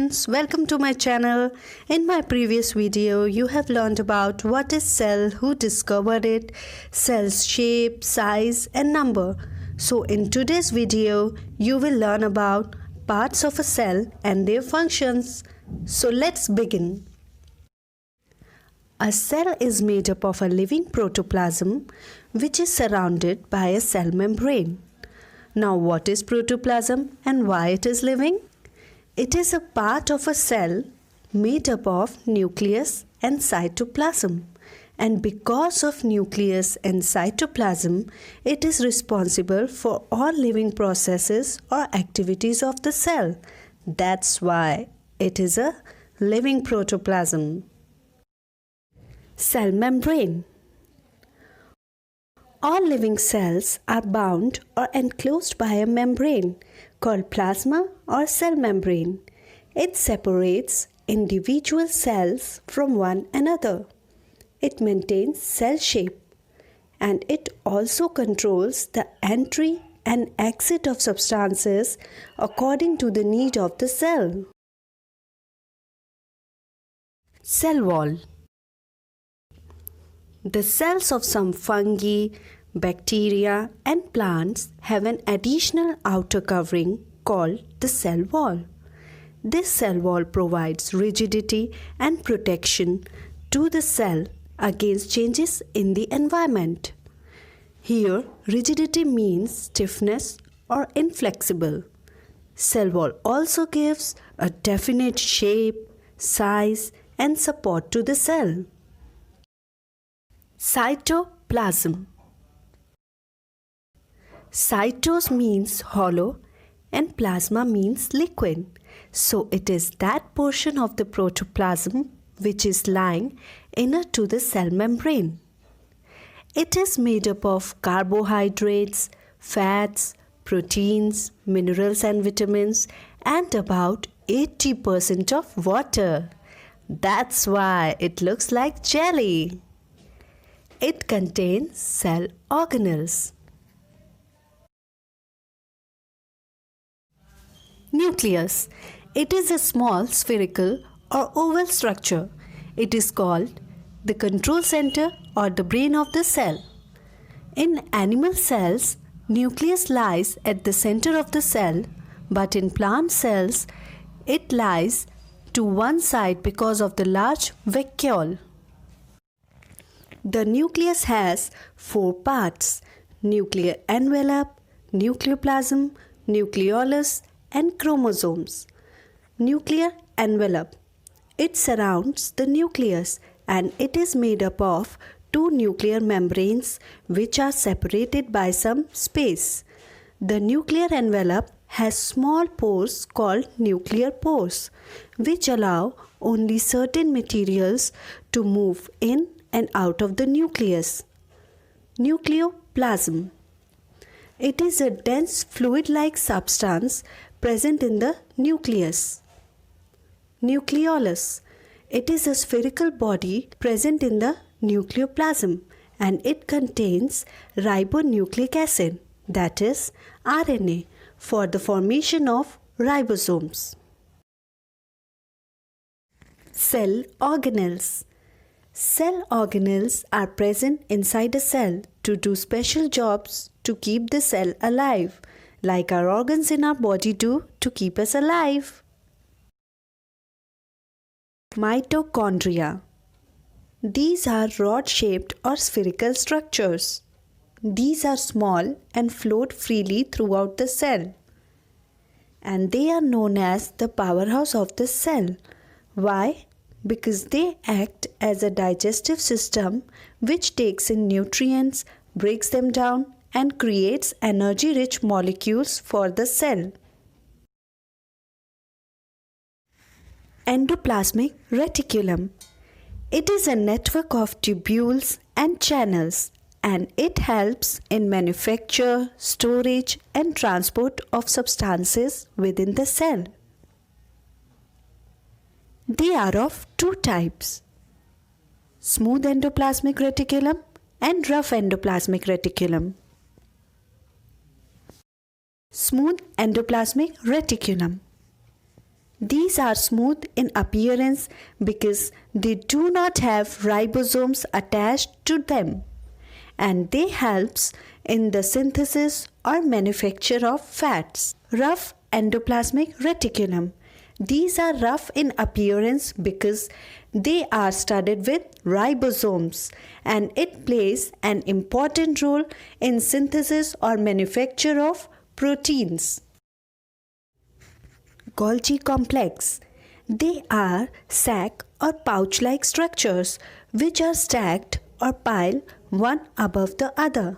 friends, welcome to my channel. In my previous video, you have learned about what is cell, who discovered it, cell's shape, size and number. So in today's video, you will learn about parts of a cell and their functions. So let's begin. A cell is made up of a living protoplasm which is surrounded by a cell membrane. Now what is protoplasm and why it is living? It is a part of a cell made up of nucleus and cytoplasm, and because of nucleus and cytoplasm, it is responsible for all living processes or activities of the cell. That's why it is a living protoplasm. Cell membrane. All living cells are bound or enclosed by a membrane called plasma or cell membrane. It separates individual cells from one another. It maintains cell shape and it also controls the entry and exit of substances according to the need of the cell. Cell wall. The cells of some fungi, bacteria and plants have an additional outer covering called the cell wall. This cell wall provides rigidity and protection to the cell against changes in the environment. Here, rigidity means stiffness or inflexible. Cell wall also gives a definite shape, size and support to the cell. Cytoplasm. Cytos means hollow and plasma means liquid. So it is that portion of the protoplasm which is lying inner to the cell membrane. It is made up of carbohydrates, fats, proteins, minerals and vitamins and about 80% of water. That's why it looks like jelly. It contains cell organelles. Nucleus. It is a small spherical or oval structure. It is called the control center or the brain of the cell. In animal cells, nucleus lies at the center of the cell, but in plant cells, it lies to one side because of the large vacuole. The nucleus has four parts: nuclear envelope, nucleoplasm, nucleolus and chromosomes. Nuclear envelope. It surrounds the nucleus and it is made up of two nuclear membranes which are separated by some space. The nuclear envelope has small pores called nuclear pores which allow only certain materials to move in and out of the nucleus. Nucleoplasm. It is a dense fluid-like substance present in the nucleus. Nucleolus. It is a spherical body present in the nucleoplasm and it contains ribonucleic acid, that is RNA, for the formation of ribosomes. Cell organelles. Cell organelles are present inside a cell to do special jobs to keep the cell alive, like our organs in our body do to keep us alive. Mitochondria. These are rod-shaped or spherical structures. These are small and float freely throughout the cell. And they are known as the powerhouse of the cell. Why? Because they act as a digestive system which takes in nutrients, breaks them down and creates energy-rich molecules for the cell. Endoplasmic reticulum. It is a network of tubules and channels and it helps in manufacture, storage and transport of substances within the cell. They are of two types: smooth endoplasmic reticulum and rough endoplasmic reticulum. Smooth endoplasmic reticulum. These are smooth in appearance because they do not have ribosomes attached to them, and they helps in the synthesis or manufacture of fats. Rough endoplasmic reticulum. These are rough in appearance because they are studded with ribosomes, and it plays an important role in synthesis or manufacture of proteins. Golgi complex. They are sac or pouch-like structures which are stacked or piled one above the other.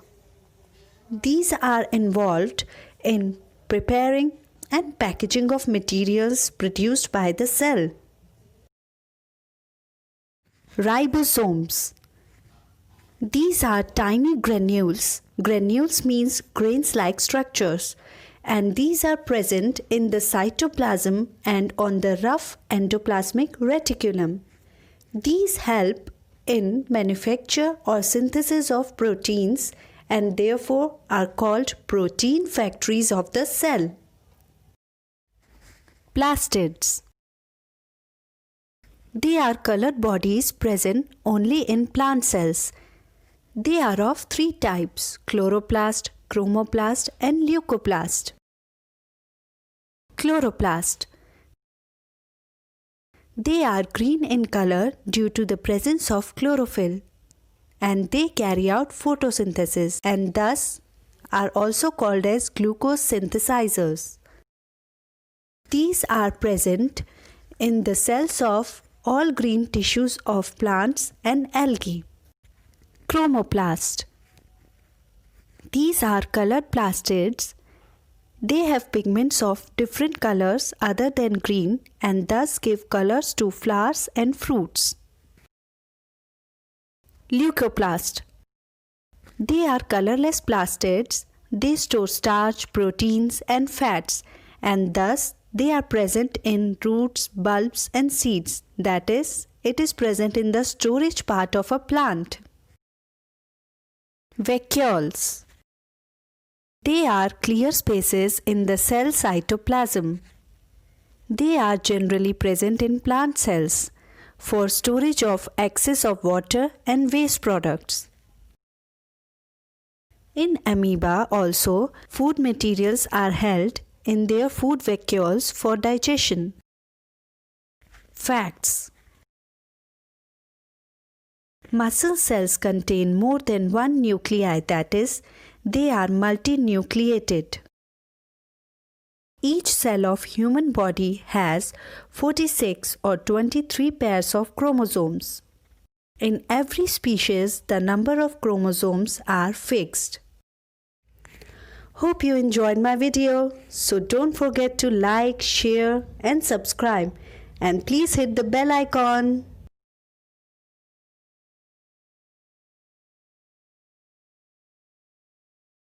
These are involved in preparing and packaging of materials produced by the cell. Ribosomes. These are tiny granules. Granules means grains-like structures, and these are present in the cytoplasm and on the rough endoplasmic reticulum. These help in manufacture or synthesis of proteins and therefore are called protein factories of the cell. Plastids. They are colored bodies present only in plant cells. They are of three types: chloroplast, chromoplast, and leucoplast. Chloroplast. They are green in color due to the presence of chlorophyll, and they carry out photosynthesis and thus are also called as glucose synthesizers. These are present in the cells of all green tissues of plants and algae. Chromoplast. These are colored plastids. They have pigments of different colors other than green and thus give colors to flowers and fruits. Leucoplast. They are colorless plastids. They store starch, proteins, and fats, and thus they are present in roots, bulbs, and seeds. That is, it is present in the storage part of a plant. Vacuoles. They are clear spaces in the cell cytoplasm. They are generally present in plant cells for storage of excess of water and waste products. In amoeba also, food materials are held in their food vacuoles for digestion. Facts. Muscle cells contain more than one nuclei, that is, they are multinucleated. Each cell of human body has 46 or 23 pairs of chromosomes. In every species, the number of chromosomes are fixed. Hope you enjoyed my video. So don't forget to like, share and subscribe. And please hit the bell icon.